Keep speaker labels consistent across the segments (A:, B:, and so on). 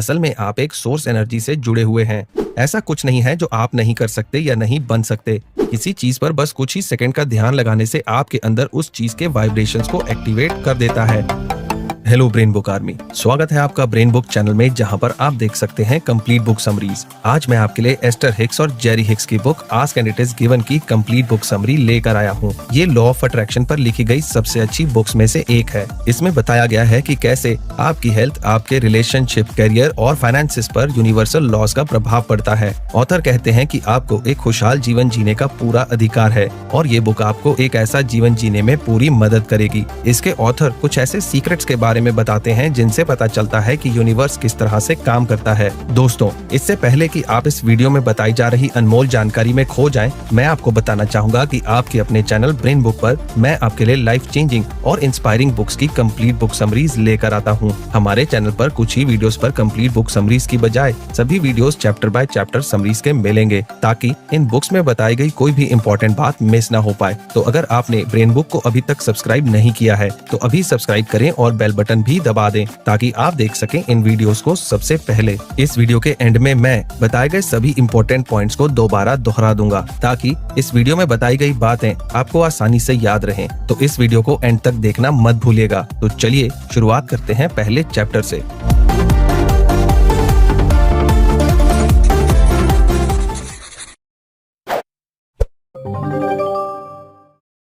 A: असल में आप एक सोर्स एनर्जी से जुड़े हुए हैं। ऐसा कुछ नहीं है जो आप नहीं कर सकते या नहीं बन सकते। किसी चीज पर बस कुछ ही सेकंड का ध्यान लगाने से आपके अंदर उस चीज के वाइब्रेशंस को एक्टिवेट कर देता है। हेलो ब्रेन बुक आर्मी, स्वागत है आपका ब्रेन बुक चैनल में, जहां पर आप देख सकते हैं कंप्लीट बुक समरीज। आज मैं आपके लिए एस्टर हिक्स और जेरी हिक्स की book ask and it is given की कंप्लीट बुक समरी लेकर आया हूं। ये लॉ ऑफ अट्रैक्शन पर लिखी गई सबसे अच्छी बुक्स में से एक है। इसमें बताया गया है कि कैसे आपकी हेल्थ, आपके रिलेशनशिप, करियर और फाइनेंसिस पर यूनिवर्सल लॉज का प्रभाव पड़ता है। ऑथर कहते हैं कि आपको एक खुशहाल जीवन जीने का पूरा अधिकार है और ये बुक आपको एक ऐसा जीवन जीने में पूरी मदद करेगी। इसके ऑथर कुछ ऐसे सीक्रेट्स के बारे में बताते हैं जिनसे पता चलता है कि यूनिवर्स किस तरह से काम करता है। दोस्तों, इससे पहले कि आप इस वीडियो में बताई जा रही अनमोल जानकारी में खो जाएं, मैं आपको बताना चाहूंगा कि आपके अपने चैनल ब्रेन बुक पर मैं आपके लिए लाइफ चेंजिंग और इंस्पायरिंग बुक्स की कंप्लीट बुक समरीज लेकर आता हूं। हमारे चैनल पर कुछ ही वीडियोस पर कंप्लीट बुक समरीज की बजाय सभी videos chapter by chapter summaries के मिलेंगे, ताकि इन बुक्स में बताई गई कोई भी इम्पोर्टेंट बात मिस न हो पाए। तो अगर आपने ब्रेन बुक को अभी तक सब्सक्राइब नहीं किया है तो अभी सब्सक्राइब करें और बेल बटन भी दबा दें, ताकि आप देख सकें इन वीडियोस को सबसे पहले। इस वीडियो के एंड में मैं बताए गए सभी इम्पोर्टेंट पॉइंट्स को दोबारा दोहरा दूंगा, ताकि इस वीडियो में बताई गई बातें आपको आसानी से याद रहें। तो इस वीडियो को एंड तक देखना मत भूलिएगा। तो चलिए शुरुआत करते हैं पहले चैप्टर से।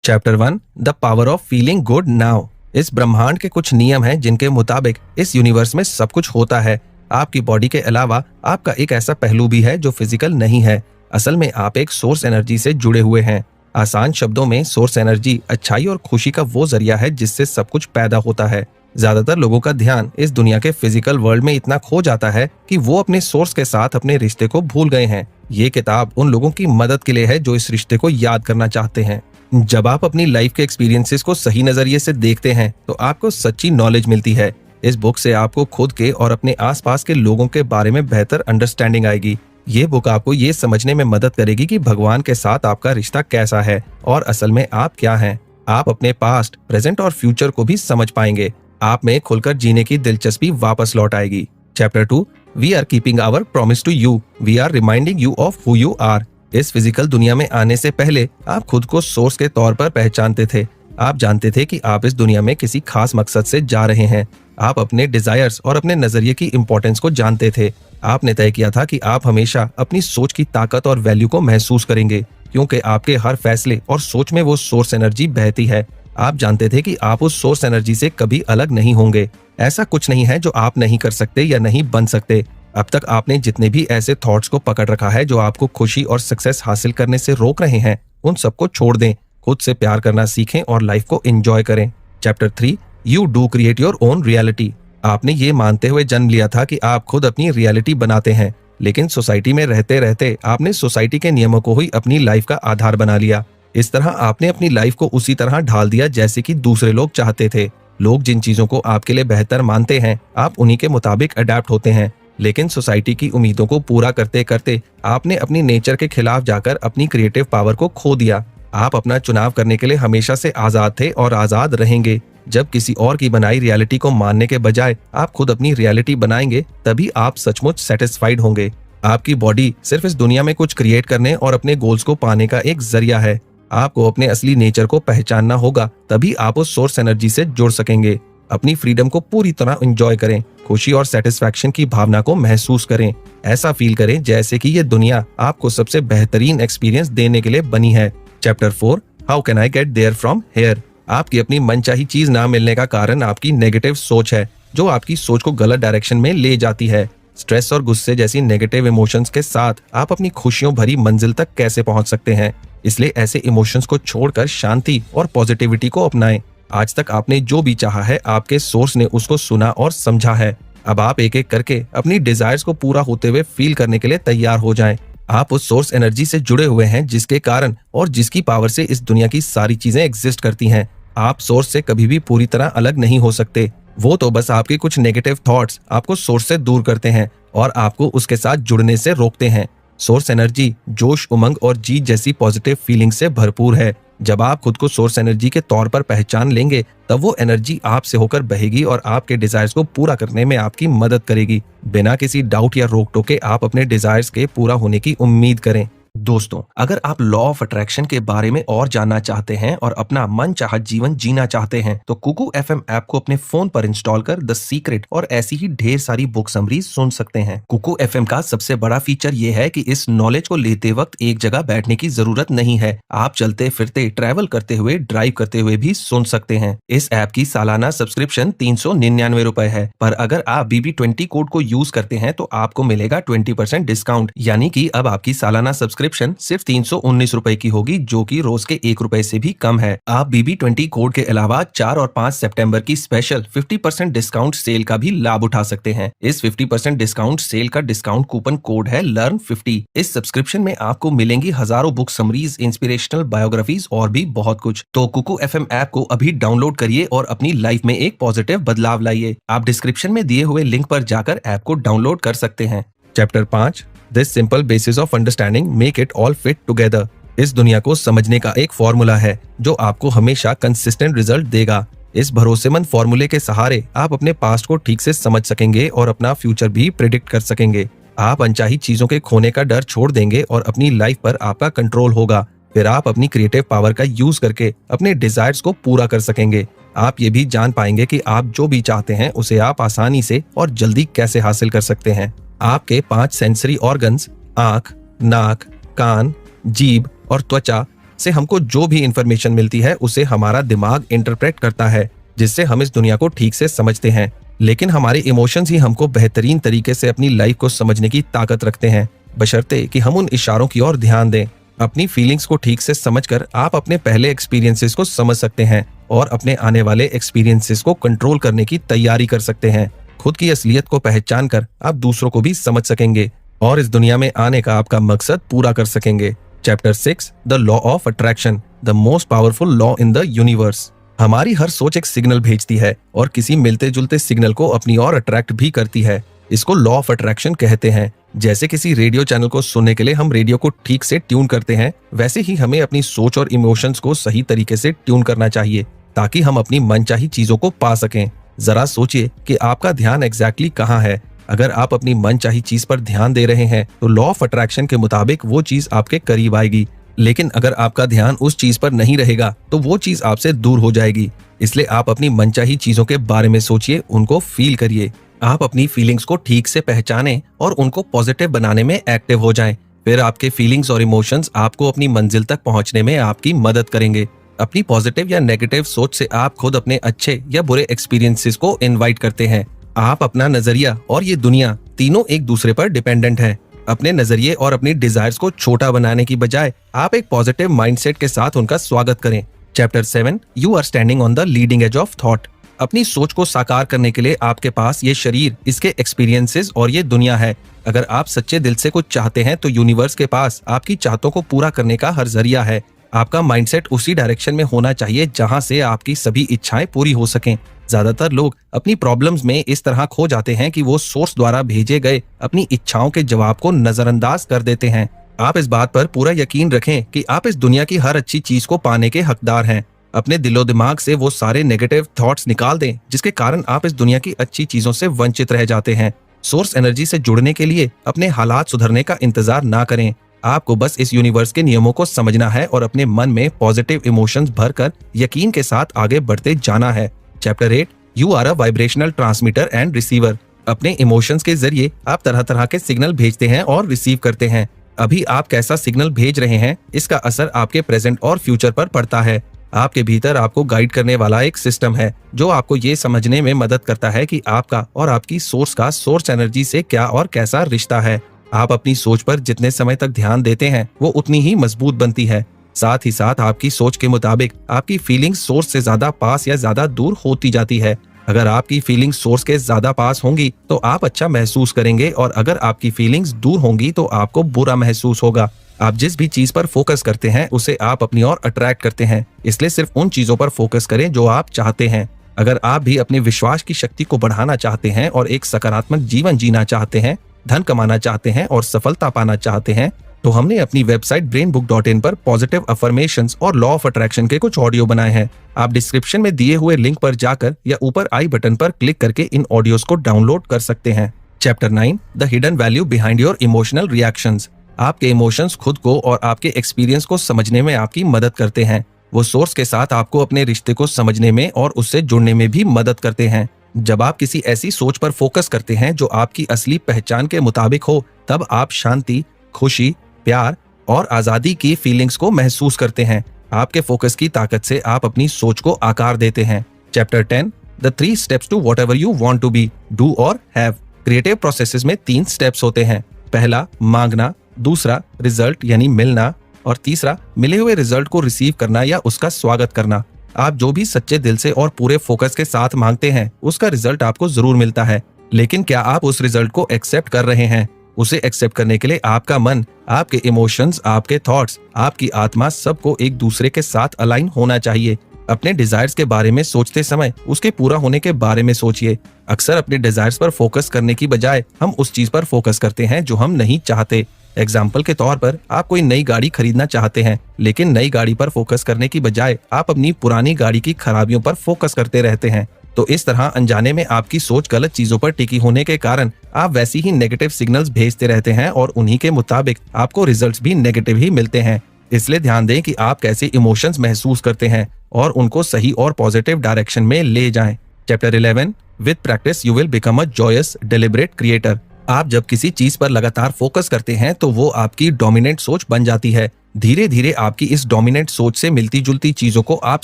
A: Chapter 1, the power of feeling good now. इस ब्रह्मांड के कुछ नियम हैं जिनके मुताबिक इस यूनिवर्स में सब कुछ होता है। आपकी बॉडी के अलावा आपका एक ऐसा पहलू भी है जो फिजिकल नहीं है। असल में आप एक सोर्स एनर्जी से जुड़े हुए हैं। आसान शब्दों में सोर्स एनर्जी अच्छाई और खुशी का वो जरिया है जिससे सब कुछ पैदा होता है। ज्यादातर लोगों का ध्यान इस दुनिया के फिजिकल वर्ल्ड में इतना खो जाता है कि वो अपने सोर्स के साथ अपने रिश्ते को भूल गए हैं। ये किताब उन लोगों की मदद के लिए है जो इस रिश्ते को याद करना चाहते हैं। जब आप अपनी लाइफ के एक्सपीरियंसेस को सही नजरिए से देखते हैं तो आपको सच्ची नॉलेज मिलती है। इस बुक से आपको खुद के और अपने आसपास के लोगों के बारे में बेहतर अंडरस्टैंडिंग आएगी। ये बुक आपको ये समझने में मदद करेगी कि भगवान के साथ आपका रिश्ता कैसा है और असल में आप क्या हैं। आप अपने पास्ट, प्रेजेंट और फ्यूचर को भी समझ पाएंगे। आप में खुलकर जीने की दिलचस्पी वापस लौट आएगी। Chapter 2, we are keeping our promise to you, we are reminding you of who you are. इस फिजिकल दुनिया में आने से पहले आप खुद को सोर्स के तौर पर पहचानते थे। आप जानते थे कि आप इस दुनिया में किसी खास मकसद से जा रहे हैं। आप अपने डिजायर्स और अपने नजरिए की इम्पोर्टेंस को जानते थे। आपने तय किया था कि आप हमेशा अपनी सोच की ताकत और वैल्यू को महसूस करेंगे, क्योंकि आपके हर फैसले और सोच में वो सोर्स एनर्जी बहती है। आप जानते थे कि आप उस सोर्स एनर्जी से कभी अलग नहीं होंगे। ऐसा कुछ नहीं है जो आप नहीं कर सकते या नहीं बन सकते। अब तक आपने जितने भी ऐसे थॉट्स को पकड़ रखा है जो आपको खुशी और सक्सेस हासिल करने से रोक रहे हैं, उन सबको छोड़ दें। खुद से प्यार करना सीखें और लाइफ को एंजॉय करें। Chapter 3, you do create your own reality. आपने ये मानते हुए जन्म लिया था कि आप खुद अपनी रियलिटी बनाते हैं, लेकिन सोसाइटी में रहते रहते आपने सोसाइटी के नियमों को ही अपनी लाइफ का आधार बना लिया। इस तरह आपने अपनी लाइफ को उसी तरह ढाल दिया जैसे कि दूसरे लोग चाहते थे। लोग जिन चीजों को आपके लिए बेहतर मानते हैं, आप उन्हीं के मुताबिक अडेप्ट होते हैं। लेकिन सोसाइटी की उम्मीदों को पूरा करते करते आपने अपनी नेचर के खिलाफ जाकर अपनी क्रिएटिव पावर को खो दिया। आप अपना चुनाव करने के लिए हमेशा से आजाद थे और आजाद रहेंगे। जब किसी और की बनाई रियलिटी को मानने के बजाय आप खुद अपनी रियलिटी बनाएंगे, तभी आप सचमुच सेटिस्फाइड होंगे। आपकी बॉडी सिर्फ इस दुनिया में कुछ क्रिएट करने और अपने गोल्स को पाने का एक जरिया है। आपको अपने असली नेचर को पहचानना होगा, तभी आप उस सोर्स एनर्जी से जुड़ सकेंगे। अपनी फ्रीडम को पूरी तरह एंजॉय करें। खुशी और सेटिस्फैक्शन की भावना को महसूस करें। ऐसा फील करें जैसे कि ये दुनिया आपको सबसे बेहतरीन एक्सपीरियंस देने के लिए बनी है। Chapter 4, how can I get there from here. आपकी अपनी मनचाही चीज ना मिलने का कारण आपकी नेगेटिव सोच है, जो आपकी सोच को गलत डायरेक्शन में ले जाती है। स्ट्रेस और गुस्से जैसी नेगेटिव इमोशंस के साथ आप अपनी खुशियों भरी मंजिल तक कैसे पहुंच सकते हैं। इसलिए ऐसे इमोशंस को छोड़कर शांति और पॉजिटिविटी को अपनाएं। आज तक आपने जो भी चाहा है, आपके सोर्स ने उसको सुना और समझा है। अब आप एक एक करके अपनी डिजायर्स को पूरा होते हुए फील करने के लिए तैयार हो जाएं। आप उस सोर्स एनर्जी से जुड़े हुए हैं जिसके कारण और जिसकी पावर से इस दुनिया की सारी चीजें एग्जिस्ट करती हैं। आप सोर्स से कभी भी पूरी तरह अलग नहीं हो सकते। वो तो बस आपके कुछ नेगेटिव थॉट्स आपको सोर्स से दूर करते हैं और आपको उसके साथ जुड़ने से रोकते हैं। सोर्स एनर्जी जोश, उमंग और जीत जैसी पॉजिटिव फीलिंग से भरपूर है। जब आप खुद को सोर्स एनर्जी के तौर पर पहचान लेंगे, तब वो एनर्जी आपसे होकर बहेगी और आपके डिजायर्स को पूरा करने में आपकी मदद करेगी। बिना किसी डाउट या रोक टोके आप अपने डिजायर्स के पूरा होने की उम्मीद करें। दोस्तों, अगर आप लॉ ऑफ अट्रैक्शन के बारे में और जानना चाहते हैं और अपना मनचाहा जीवन जीना चाहते हैं, तो कुकू एफएम ऐप को अपने फोन पर इंस्टॉल कर द सीक्रेट और ऐसी ही ढेर सारी बुक समरीज सुन सकते हैं। कुकू एफएम का सबसे बड़ा फीचर ये है कि इस नॉलेज को लेते वक्त एक जगह बैठने की जरूरत नहीं है। आप चलते फिरते, ट्रैवल करते हुए, ड्राइव करते हुए भी सुन सकते हैं। इस ऐप की सालाना सब्सक्रिप्शन 399 रुपए है, पर अगर आप BB20 कोड को यूज करते हैं तो आपको मिलेगा 20% डिस्काउंट, यानी कि अब आपकी सालाना सब्सक्रिप्शन सिर्फ 319 रुपए की होगी, जो कि रोज के 1 रुपए से भी कम है। आप BB20 कोड के अलावा 4 और 5 सितंबर की स्पेशल 50% डिस्काउंट सेल का भी लाभ उठा सकते हैं। इस 50% डिस्काउंट सेल का डिस्काउंट कूपन कोड है LEARN50। इस सब्सक्रिप्शन में आपको मिलेंगी हजारों बुक समरीज, इंस्पिरेशनल बायोग्राफीज और भी बहुत कुछ। तो कुकू एफएम ऐप को अभी डाउनलोड करिए और अपनी लाइफ में एक पॉजिटिव बदलाव लाइए। आप डिस्क्रिप्शन में दिए हुए लिंक पर जाकर ऐप को डाउनलोड कर सकते हैं। Chapter 5, this simple basis of understanding make it all fit together. इस दुनिया को समझने का एक फॉर्मूला है जो आपको हमेशा कंसिस्टेंट रिजल्ट देगा। इस भरोसेमंद फॉर्मूले के सहारे आप अपने पास्ट को ठीक से समझ सकेंगे और अपना फ्यूचर भी प्रिडिक्ट कर सकेंगे। आप अनचाही चीजों के खोने का डर छोड़ देंगे और अपनी लाइफ पर आपका कंट्रोल होगा। फिर आप अपनी क्रिएटिव पावर का यूज करके अपने डिजायर्स को पूरा कर सकेंगे। आप ये भी जान पाएंगे कि आप जो भी चाहते हैं उसे आप आसानी से और जल्दी कैसे हासिल कर सकते हैं। आपके 5 सेंसरी ऑर्गन्स, आंख, नाक, कान, जीभ और त्वचा से हमको जो भी इंफॉर्मेशन मिलती है उसे हमारा दिमाग इंटरप्रेट करता है, जिससे हम इस दुनिया को ठीक से समझते हैं। लेकिन हमारे इमोशंस ही हमको बेहतरीन तरीके से अपनी लाइफ को समझने की ताकत रखते हैं, बशर्ते कि हम उन इशारों की ओर ध्यान दें। अपनी फीलिंग्स को ठीक से समझकर आप अपने पहले एक्सपीरियंसेस को समझ सकते हैं और अपने आने वाले एक्सपीरियंसेस को कंट्रोल करने की तैयारी कर सकते हैं। खुद की असलियत को पहचान कर आप दूसरों को भी समझ सकेंगे और इस दुनिया में आने का आपका मकसद पूरा कर सकेंगे। Chapter 6, the law of attraction, the most powerful law in the universe. हमारी हर सोच एक सिग्नल भेजती है और किसी मिलते जुलते सिग्नल को अपनी ओर अट्रैक्ट भी करती है। इसको लॉ ऑफ अट्रैक्शन कहते हैं। जैसे किसी रेडियो चैनल को सुनने के लिए हम रेडियो को ठीक से ट्यून करते हैं, वैसे ही हमें अपनी सोच और इमोशंस को सही तरीके से ट्यून करना चाहिए ताकि हम अपनी मनचाही चीजों को पा सकें। जरा सोचिए कि आपका ध्यान एग्जैक्टली कहाँ है। अगर आप अपनी मनचाही चीज पर ध्यान दे रहे हैं तो लॉ ऑफ अट्रैक्शन के मुताबिक वो चीज आपके करीब आएगी। लेकिन अगर आपका ध्यान उस चीज पर नहीं रहेगा तो वो चीज आपसे दूर हो जाएगी। इसलिए आप अपनी मनचाही चीजों के बारे में सोचिए, उनको फील करिए। आप अपनी फीलिंग्स को ठीक से पहचानें और उनको पॉजिटिव बनाने में एक्टिव हो जाएं। फिर आपके फीलिंग्स और इमोशंस आपको अपनी मंजिल तक पहुंचने में आपकी मदद करेंगे। अपनी पॉजिटिव या नेगेटिव सोच से आप खुद अपने अच्छे या बुरे एक्सपीरियंसेस को इनवाइट करते हैं। आप, अपना नजरिया और ये दुनिया तीनों एक दूसरे पर डिपेंडेंट है। अपने नजरिए और अपनी डिजायर्स को छोटा बनाने की बजाय आप एक पॉजिटिव माइंडसेट के साथ उनका स्वागत करें। Chapter 7, you are standing on the leading edge of thought. अपनी सोच को साकार करने के लिए आपके पास ये शरीर, इसके एक्सपीरियंसेस और ये दुनिया है। अगर आप सच्चे दिल से कुछ चाहते हैं तो यूनिवर्स के पास आपकी चाहतों को पूरा करने का हर जरिया है। आपका माइंडसेट उसी डायरेक्शन में होना चाहिए जहां से आपकी सभी इच्छाएं पूरी हो सकें। ज्यादातर लोग अपनी प्रॉब्लम्स में इस तरह खो जाते हैं कि वो सोर्स द्वारा भेजे गए अपनी इच्छाओं के जवाब को नजरअंदाज कर देते हैं। आप इस बात पर पूरा यकीन रखें कि आप इस दुनिया की हर अच्छी चीज को पाने के हकदार हैं। अपने दिलो दिमाग से वो सारे नेगेटिव थॉट्स निकाल दें जिसके कारण आप इस दुनिया की अच्छी चीजों से वंचित रह जाते हैं। सोर्स एनर्जी से जुड़ने के लिए अपने हालात सुधरने का इंतजार ना करें। आपको बस इस यूनिवर्स के नियमों को समझना है और अपने मन में पॉजिटिव इमोशंस भरकर यकीन के साथ आगे बढ़ते जाना है। Chapter 8, you are a vibrational transmitter and receiver. अपने इमोशंस के जरिए आप तरह तरह के सिग्नल भेजते हैं और रिसीव करते हैं। अभी आप कैसा सिग्नल भेज रहे हैं, इसका असर आपके प्रेजेंट और फ्यूचर पर पड़ता है। आपके भीतर आपको गाइड करने वाला एक सिस्टम है जो आपको ये समझने में मदद करता है कि आपका और आपकी सोर्स का सोर्स एनर्जी से क्या और कैसा रिश्ता है। आप अपनी सोच पर जितने समय तक ध्यान देते हैं वो उतनी ही मजबूत बनती है। साथ ही साथ आपकी सोच के मुताबिक आपकी फीलिंग्स सोर्स से ज्यादा पास या ज्यादा दूर होती जाती है। अगर आपकी फीलिंग्स सोर्स के ज्यादा पास होंगी तो आप अच्छा महसूस करेंगे और अगर आपकी फीलिंग्स दूर होंगी तो आपको बुरा महसूस होगा। आप जिस भी चीज पर फोकस करते हैं उसे आप अपनी ओर अट्रैक्ट करते हैं। इसलिए सिर्फ उन चीजों पर फोकस करें जो आप चाहते हैं। अगर आप भी अपने विश्वास की शक्ति को बढ़ाना चाहते हैं और एक सकारात्मक जीवन जीना चाहते हैं, धन कमाना चाहते हैं और सफलता पाना चाहते हैं, तो हमने अपनी वेबसाइट brainbook.in पर पॉजिटिव अफर्मेशंस और लॉ ऑफ अट्रैक्शन के कुछ ऑडियो बनाए हैं। आप डिस्क्रिप्शन में दिए हुए लिंक पर जाकर या ऊपर आई बटन पर क्लिक करके इन ऑडियोज को डाउनलोड कर सकते हैं। Chapter 9 the hidden value behind your emotional reactions. आपके इमोशंस खुद को और आपके एक्सपीरियंस को समझने में आपकी मदद करते हैं। वो सोर्स के साथ आपको अपने रिश्ते को समझने में और उससे जुड़ने में भी मदद करते हैं। जब आप किसी ऐसी सोच पर फोकस करते हैं जो आपकी असली पहचान के मुताबिक हो, तब आप शांति, खुशी, प्यार और आजादी की फीलिंग्स को महसूस करते हैं। आपके फोकस की ताकत से आप अपनी सोच को आकार देते हैं। Chapter 10 the 3 steps to whatever you want to be, do और हैव। क्रिएटिव प्रोसेसेस में 3 स्टेप्स होते हैं। पहला मांगना, दूसरा रिजल्ट यानी मिलना, और तीसरा मिले हुए रिजल्ट को रिसीव करना या उसका स्वागत करना। आप जो भी सच्चे दिल से और पूरे फोकस के साथ मांगते हैं उसका रिजल्ट आपको जरूर मिलता है, लेकिन क्या आप उस रिजल्ट को एक्सेप्ट कर रहे हैं? उसे एक्सेप्ट करने के लिए आपका मन, आपके इमोशंस, आपके थॉट्स, आपकी आत्मा सबको एक दूसरे के साथ अलाइन होना चाहिए। अपने डिजायर्स के बारे में सोचते समय उसके पूरा होने के बारे में सोचिए। अक्सर अपने डिजायर्स पर फोकस करने की बजाय हम उस चीज पर फोकस करते हैं जो हम नहीं चाहते। एग्जाम्पल के तौर पर आप कोई नई गाड़ी खरीदना चाहते हैं, लेकिन नई गाड़ी पर फोकस करने की बजाय आप अपनी पुरानी गाड़ी की खराबियों पर फोकस करते रहते हैं। तो इस तरह अनजाने में आपकी सोच गलत चीजों पर टिकी होने के कारण आप वैसी ही नेगेटिव सिग्नल्स भेजते रहते हैं और उन्हीं के मुताबिक आपको रिजल्ट्स भी नेगेटिव ही मिलते हैं। इसलिए ध्यान दें कि आप कैसे इमोशंस महसूस करते हैं और उनको सही और पॉजिटिव डायरेक्शन में ले जाएं। Chapter 11 with practice you will become a joyous deliberate creator. आप जब किसी चीज पर लगातार फोकस करते हैं तो वो आपकी डोमिनेंट सोच बन जाती है। धीरे धीरे आपकी इस डोमिनेंट सोच से मिलती जुलती चीजों को आप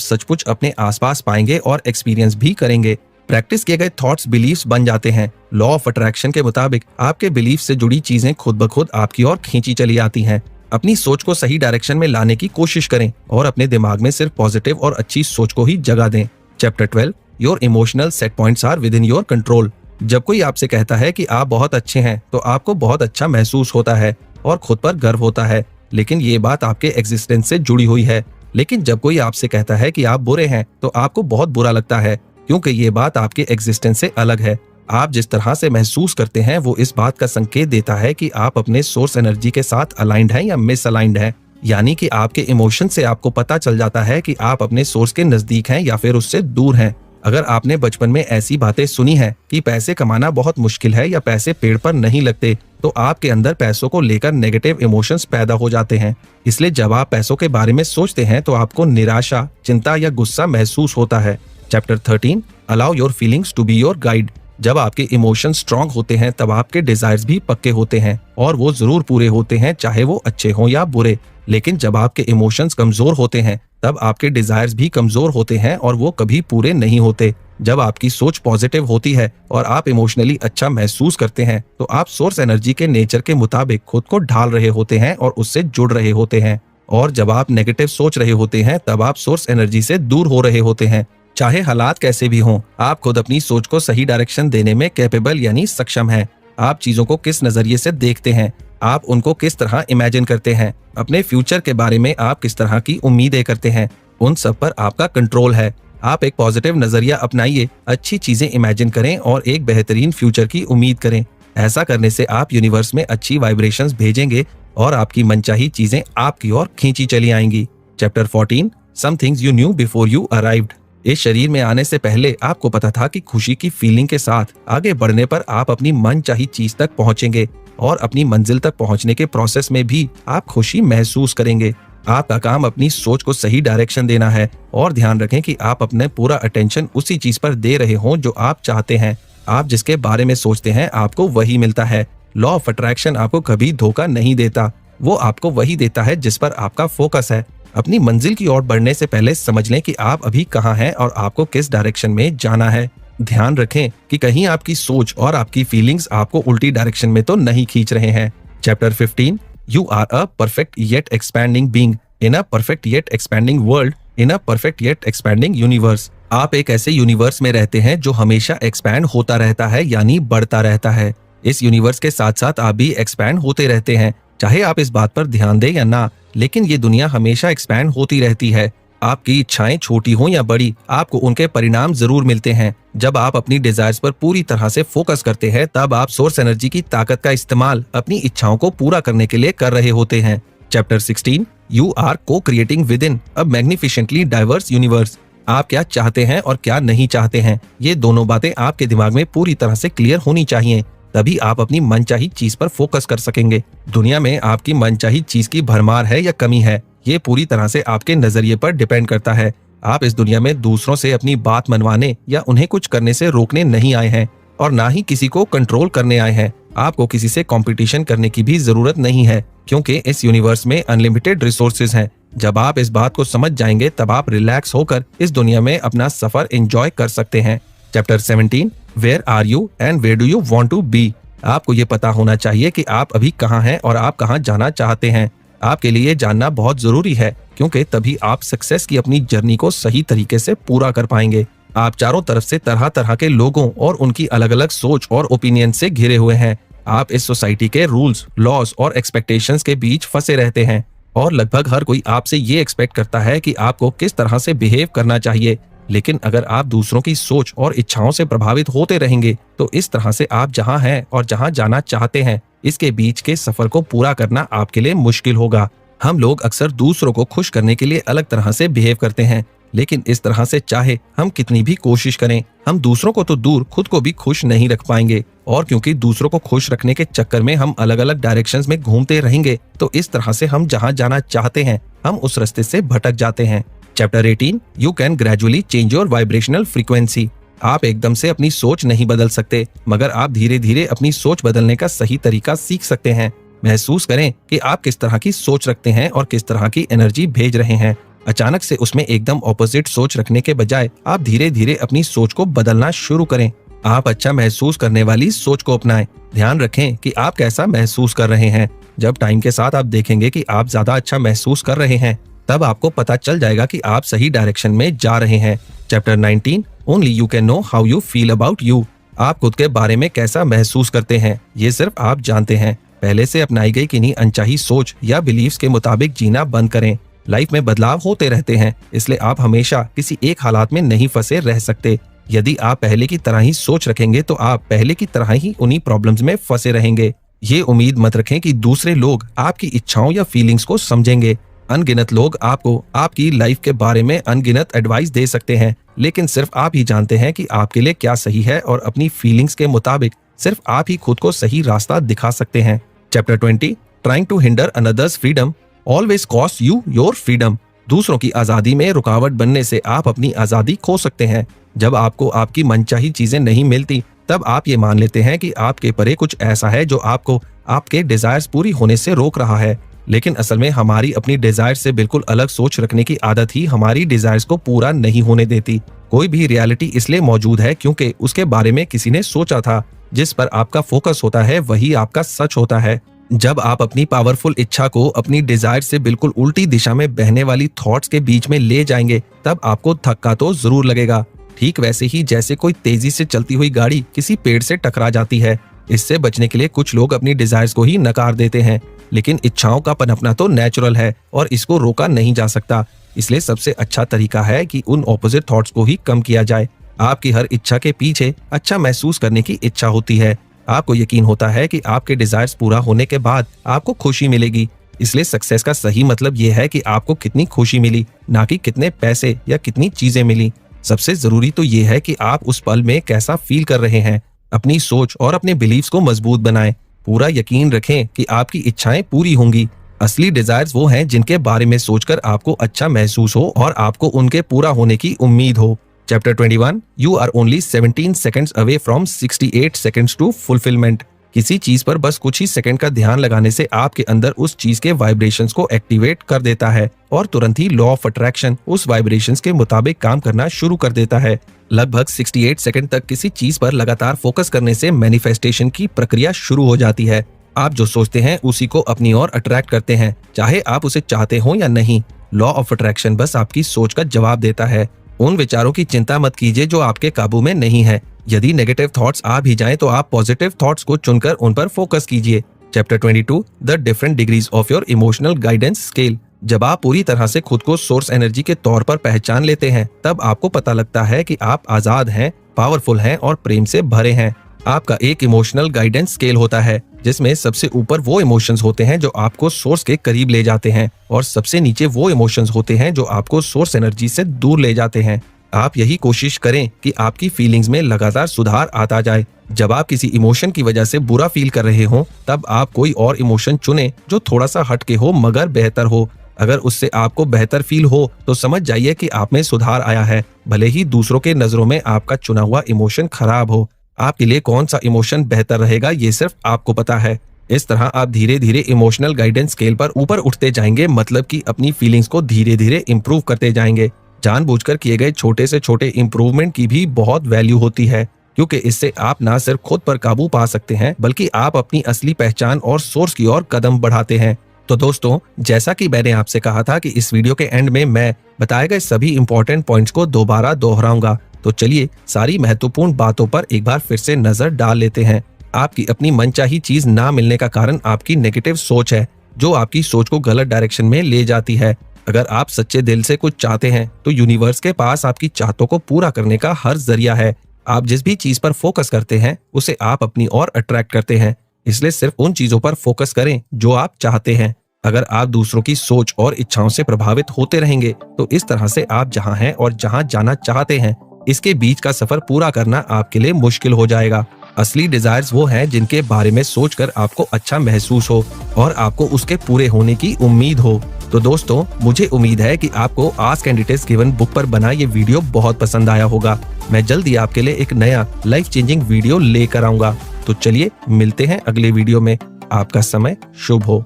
A: सचमुच अपने आसपास पाएंगे और एक्सपीरियंस भी करेंगे। प्रैक्टिस किए गए थॉट्स बिलीव्स बन जाते हैं। लॉ ऑफ अट्रैक्शन के मुताबिक आपके बिलीफ से जुड़ी चीजें खुद ब खुद आपकी ओर खींची चली आती हैं। अपनी सोच को सही डायरेक्शन में लाने की कोशिश करें और अपने दिमाग में सिर्फ पॉजिटिव और अच्छी सोच को ही जगह दें। Chapter 12 your emotional set points are within your control. जब कोई आपसे कहता है कि आप बहुत अच्छे हैं तो आपको बहुत अच्छा महसूस होता है और खुद पर गर्व होता है, लेकिन ये बात आपके एग्जिस्टेंस से जुड़ी हुई है। लेकिन जब कोई आपसे कहता है कि आप बुरे हैं तो आपको बहुत बुरा लगता है, क्योंकि ये बात आपके एग्जिस्टेंस से अलग है। आप जिस तरह से महसूस करते हैं वो इस बात का संकेत देता है कि आप अपने सोर्स एनर्जी के साथ अलाइंड हैं या मिस अलाइंड हैं। यानी कि आपके इमोशन से आपको पता चल जाता है कि आप अपने सोर्स के नजदीक हैं या फिर उससे दूर हैं। अगर आपने बचपन में ऐसी बातें सुनी हैं कि पैसे कमाना बहुत मुश्किल है या पैसे पेड़ पर नहीं लगते, तो आपके अंदर पैसों को लेकर नेगेटिव इमोशंस पैदा हो जाते हैं। इसलिए जब आप पैसों के बारे में सोचते हैं तो आपको निराशा, चिंता या गुस्सा महसूस होता है। Chapter 13 allow your feelings to be your guide. जब आपके इमोशंस स्ट्रांग होते हैं तब आपके डिजायर्स भी पक्के होते हैं और वो जरूर पूरे होते हैं, चाहे वो अच्छे हों या बुरे। लेकिन जब आपके इमोशंस कमजोर होते हैं तब आपके डिजायर्स भी कमजोर होते हैं और वो कभी पूरे नहीं होते। जब आपकी सोच पॉजिटिव होती है और आप इमोशनली अच्छा महसूस करते हैं तो आप सोर्स एनर्जी के नेचर के मुताबिक खुद को ढाल रहे होते हैं और उससे जुड़ रहे होते हैं। और जब आप नेगेटिव सोच रहे होते हैं तब आप सोर्स एनर्जी से दूर हो रहे होते हैं। चाहे हालात कैसे भी हों, आप खुद अपनी सोच को सही डायरेक्शन देने में कैपेबल यानी सक्षम हैं। आप चीजों को किस नजरिए से देखते हैं, आप उनको किस तरह इमेजिन करते हैं, अपने फ्यूचर के बारे में आप किस तरह की उम्मीदें करते हैं, उन सब पर आपका कंट्रोल है। आप एक पॉजिटिव नजरिया अपनाइए, अच्छी चीजें इमेजिन करें और एक बेहतरीन फ्यूचर की उम्मीद करें। ऐसा करने से आप यूनिवर्स में अच्छी वाइब्रेशंस भेजेंगे और आपकी मनचाही चीजें आपकी ओर खींची चली आएंगी। Chapter 14 some things you knew before you arrived. इस शरीर में आने से पहले आपको पता था कि खुशी की फीलिंग के साथ आगे बढ़ने पर आप अपनी मनचाही चीज तक पहुंचेंगे और अपनी मंजिल तक पहुंचने के प्रोसेस में भी आप खुशी महसूस करेंगे। आपका काम अपनी सोच को सही डायरेक्शन देना है और ध्यान रखें कि आप अपने पूरा अटेंशन उसी चीज पर दे रहे हों जो आप चाहते हैं। आप जिसके बारे में सोचते हैं आपको वही मिलता है। लॉ ऑफ अट्रैक्शन आपको कभी धोखा नहीं देता, वो आपको वही देता है जिस पर आपका फोकस है। अपनी मंजिल की ओर बढ़ने से पहले समझ लें कि आप अभी कहाँ हैं और आपको किस डायरेक्शन में जाना है। ध्यान रखें कि कहीं आपकी सोच और आपकी फीलिंग्स आपको उल्टी डायरेक्शन में तो नहीं खींच रहे हैं। Chapter 15 you are a perfect yet expanding being in a perfect yet expanding world in a perfect yet expanding universe. आप एक ऐसे यूनिवर्स में रहते हैं जो हमेशा एक्सपैंड होता रहता है यानी बढ़ता रहता है। इस यूनिवर्स के साथ साथ आप भी एक्सपैंड होते रहते हैं, चाहे आप इस बात पर ध्यान दें या ना, लेकिन ये दुनिया हमेशा एक्सपैंड होती रहती है। आपकी इच्छाएं छोटी हो या बड़ी, आपको उनके परिणाम जरूर मिलते हैं। जब आप अपनी डिजायर्स पर पूरी तरह से फोकस करते हैं, तब आप सोर्स एनर्जी की ताकत का इस्तेमाल अपनी इच्छाओं को पूरा करने के लिए कर रहे होते हैं। Chapter 16, you are cocreating within a magnificently diverse universe. आप क्या चाहते हैं और क्या नहीं चाहते हैं, ये दोनों बातें आपके दिमाग में पूरी तरह से क्लियर होनी चाहिए, तभी आप अपनी मनचाही चीज पर फोकस कर सकेंगे। दुनिया में आपकी मनचाही चीज की भरमार है या कमी है, ये पूरी तरह से आपके नजरिए पर डिपेंड करता है। आप इस दुनिया में दूसरों से अपनी बात मनवाने या उन्हें कुछ करने से रोकने नहीं आए हैं और ना ही किसी को कंट्रोल करने आए हैं। आपको किसी से कंपटीशन करने की भी जरूरत नहीं है, क्योंकि इस यूनिवर्स में अनलिमिटेड रिसोर्सेज हैं। जब आप इस बात को समझ जाएंगे, तब आप रिलैक्स होकर इस दुनिया में अपना सफर एंजॉय कर सकते हैं। Chapter 17, where are you and where do you want to be. आपको ये पता होना चाहिए कि आप अभी कहाँ हैं और आप कहाँ जाना चाहते हैं। आपके लिए जानना बहुत जरूरी है, क्योंकि तभी आप सक्सेस की अपनी जर्नी को सही तरीके से पूरा कर पाएंगे। आप चारों तरफ से तरह तरह के लोगों और उनकी अलग अलग सोच और ओपिनियन से घिरे हुए हैं। आप इस सोसाइटी के रूल्स, लॉज और एक्सपेक्टेशंस के बीच फंसे रहते हैं और लगभग हर कोई आपसे ये एक्सपेक्ट करता है कि आपको किस तरह से बिहेव करना चाहिए। लेकिन अगर आप दूसरों की सोच और इच्छाओं से प्रभावित होते रहेंगे, तो इस तरह से आप जहां हैं और जहां जाना चाहते हैं, इसके बीच के सफर को पूरा करना आपके लिए मुश्किल होगा। हम लोग अक्सर दूसरों को खुश करने के लिए अलग तरह से बिहेव करते हैं, लेकिन इस तरह से चाहे हम कितनी भी कोशिश करें, हम दूसरों को तो दूर खुद को भी खुश नहीं रख पाएंगे। और क्योंकि दूसरों को खुश रखने के चक्कर में हम अलग अलग डायरेक्शंस में घूमते रहेंगे, तो इस तरह से हम जहां जाना चाहते हैं, हम उस रास्ते से भटक जाते हैं। Chapter 18, you can gradually change your vibrational frequency. आप एकदम से अपनी सोच नहीं बदल सकते, मगर आप धीरे धीरे अपनी सोच बदलने का सही तरीका सीख सकते हैं। महसूस करें कि आप किस तरह की सोच रखते हैं और किस तरह की एनर्जी भेज रहे हैं। अचानक से उसमें एकदम ऑपोजिट सोच रखने के बजाय आप धीरे धीरे अपनी सोच को बदलना शुरू करें। आप अच्छा महसूस करने वाली सोच को अपनाएं। ध्यान रखें कि आप कैसा महसूस कर रहे हैं। जब टाइम के साथ आप देखेंगे कि आप ज्यादा अच्छा महसूस कर रहे हैं, तब आपको पता चल जाएगा कि आप सही डायरेक्शन में जा रहे हैं। Chapter 19, only you can know how you feel about you. आप खुद के बारे में कैसा महसूस करते हैं, ये सिर्फ आप जानते हैं। पहले से अपनाई गई किन्हीं अनचाही सोच या बिलीव्स के मुताबिक जीना बंद करें। लाइफ में बदलाव होते रहते हैं, इसलिए आप हमेशा किसी एक हालात में नहीं फंसे रह सकते। यदि आप पहले की तरह ही सोच रखेंगे, तो आप पहले की तरह ही उन्हीं प्रॉब्लम्स में फंसे रहेंगे। ये उम्मीद मत रखें कि दूसरे लोग आपकी इच्छाओं या फीलिंग्स को समझेंगे। अनगिनत लोग आपको आपकी लाइफ के बारे में अनगिनत एडवाइस दे सकते हैं, लेकिन सिर्फ आप ही जानते हैं कि आपके लिए क्या सही है, और अपनी फीलिंग्स के मुताबिक सिर्फ आप ही खुद को सही रास्ता दिखा सकते हैं। Chapter 20, trying to hinder another's freedom always cost you your freedom. दूसरों की आजादी में रुकावट बनने से आप अपनी आजादी खो सकते हैं। जब आपको आपकी मनचाही चीजें नहीं मिलती, तब आप ये मान लेते हैं कि आपके परे कुछ ऐसा है जो आपको आपके डिजायर्स पूरी होने से रोक रहा है। लेकिन असल में हमारी अपनी डिजायर्स से बिल्कुल अलग सोच रखने की आदत ही हमारी डिजायर्स को पूरा नहीं होने देती। कोई भी रियलिटी इसलिए मौजूद है क्योंकि उसके बारे में किसी ने सोचा था। जिस पर आपका फोकस होता है, वही आपका सच होता है। जब आप अपनी पावरफुल इच्छा को अपनी डिजायर से बिल्कुल उल्टी दिशा में बहने वाली थॉट्स के बीच में ले जाएंगे, तब आपको धक्का तो जरूर लगेगा। ठीक वैसे ही जैसे कोई तेजी से चलती हुई गाड़ी किसी पेड़ से टकरा जाती है। इससे बचने के लिए कुछ लोग अपनी डिजायर्स को ही नकार देते हैं, लेकिन इच्छाओं का पनपना तो नेचुरल है और इसको रोका नहीं जा सकता। इसलिए सबसे अच्छा तरीका है कि उन ऑपोजिट थॉट्स को ही कम किया जाए। आपकी हर इच्छा के पीछे अच्छा महसूस करने की इच्छा होती है। आपको यकीन होता है कि आपके डिजायर्स पूरा होने के बाद आपको खुशी मिलेगी। इसलिए सक्सेस का सही मतलब यह है कि आपको कितनी खुशी मिली, ना कि कितने पैसे या कितनी चीजें मिली। सबसे जरूरी तो ये है कि आप उस पल में कैसा फील कर रहे हैं। अपनी सोच और अपने बिलीव्स को मजबूत बनाएं। पूरा यकीन रखें कि आपकी इच्छाएं पूरी होंगी। असली डिजायर्स वो हैं जिनके बारे में सोचकर आपको अच्छा महसूस हो और आपको उनके पूरा होने की उम्मीद हो। Chapter 21, you are only 17 seconds away from 68 seconds to fulfilment. किसी चीज पर बस कुछ ही सेकंड का ध्यान लगाने से आपके अंदर उस चीज के वाइब्रेशंस को एक्टिवेट कर देता है और तुरंत ही लॉ ऑफ अट्रैक्शन उस वाइब्रेशंस के मुताबिक काम करना शुरू कर देता है। लगभग 68 सेकंड तक किसी चीज पर लगातार फोकस करने से मैनिफेस्टेशन की प्रक्रिया शुरू हो जाती है। आप जो सोचते हैं उसी को अपनी ओर अट्रैक्ट करते हैं, चाहे आप उसे चाहते हो या नहीं। लॉ ऑफ अट्रैक्शन बस आपकी सोच का जवाब देता है। उन विचारों की चिंता मत कीजिए जो आपके काबू में नहीं है। यदि नेगेटिव थॉट्स आ भी जाएं, तो आप पॉजिटिव थॉट्स को चुनकर उन पर फोकस कीजिए। Chapter 22, the different degrees of your emotional guidance scale. जब आप पूरी तरह से खुद को सोर्स एनर्जी के तौर पर पहचान लेते हैं, तब आपको पता लगता है कि आप आजाद हैं, पावरफुल हैं और प्रेम से भरे हैं। आपका एक इमोशनल गाइडेंस स्केल होता है, जिसमें सबसे ऊपर वो इमोशंस होते हैं जो आपको सोर्स के करीब ले जाते हैं और सबसे नीचे वो इमोशंस होते हैं जो आपको सोर्स एनर्जी से दूर ले जाते हैं। आप यही कोशिश करें कि आपकी फीलिंग्स में लगातार सुधार आता जाए। जब आप किसी इमोशन की वजह से बुरा फील कर रहे हो, तब आप कोई और इमोशन चुनें जो थोड़ा सा हटके हो मगर बेहतर हो। अगर उससे आपको बेहतर फील हो तो समझ जाइए कि आप में सुधार आया है, भले ही दूसरों के नजरों में आपका चुना हुआ इमोशन खराब हो। आपके लिए कौन सा इमोशन बेहतर रहेगा ये सिर्फ आपको पता है। इस तरह आप धीरे धीरे इमोशनल गाइडेंस स्केल पर ऊपर उठते जाएंगे, मतलब कि अपनी फीलिंग्स को धीरे धीरे इम्प्रूव करते जाएंगे। जानबूझकर किए गए छोटे से छोटे इम्प्रूवमेंट की भी बहुत वैल्यू होती है, क्योंकि इससे आप ना सिर्फ खुद पर काबू पा सकते हैं बल्कि आप अपनी असली पहचान और सोर्स की ओर कदम बढ़ाते हैं। तो दोस्तों, जैसा कि मैंने आपसे कहा था कि इस वीडियो के एंड में मैं बताए गए सभी इंपॉर्टेंट पॉइंट्स को दोबारा दोहराऊंगा, तो चलिए सारी महत्वपूर्ण बातों पर एक बार फिर से नजर डाल लेते हैं। आपकी अपनी मनचाही चीज ना मिलने का कारण आपकी नेगेटिव सोच है, जो आपकी सोच को गलत डायरेक्शन में ले जाती है। अगर आप सच्चे दिल से कुछ चाहते हैं तो यूनिवर्स के पास आपकी चाहतों को पूरा करने का हर जरिया है। आप जिस भी चीज पर फोकस करते हैं उसे आप अपनी ओर अट्रैक्ट करते हैं, इसलिए सिर्फ उन चीजों पर फोकस करें जो आप चाहते हैं। अगर आप दूसरों की सोच और इच्छाओं से प्रभावित होते रहेंगे तो इस तरह से आप जहां हैं और जहां जाना चाहते हैं इसके बीच का सफर पूरा करना आपके लिए मुश्किल हो जाएगा। असली डिजायर्स वो हैं जिनके बारे में सोचकर आपको अच्छा महसूस हो और आपको उसके पूरे होने की उम्मीद हो। तो दोस्तों, मुझे उम्मीद है कि आपको ask and it is given book पर बना ये वीडियो बहुत पसंद आया होगा। मैं जल्दी आपके लिए एक नया लाइफ चेंजिंग वीडियो लेकर आऊंगा। तो चलिए मिलते हैं अगले वीडियो में। आपका समय शुभ हो।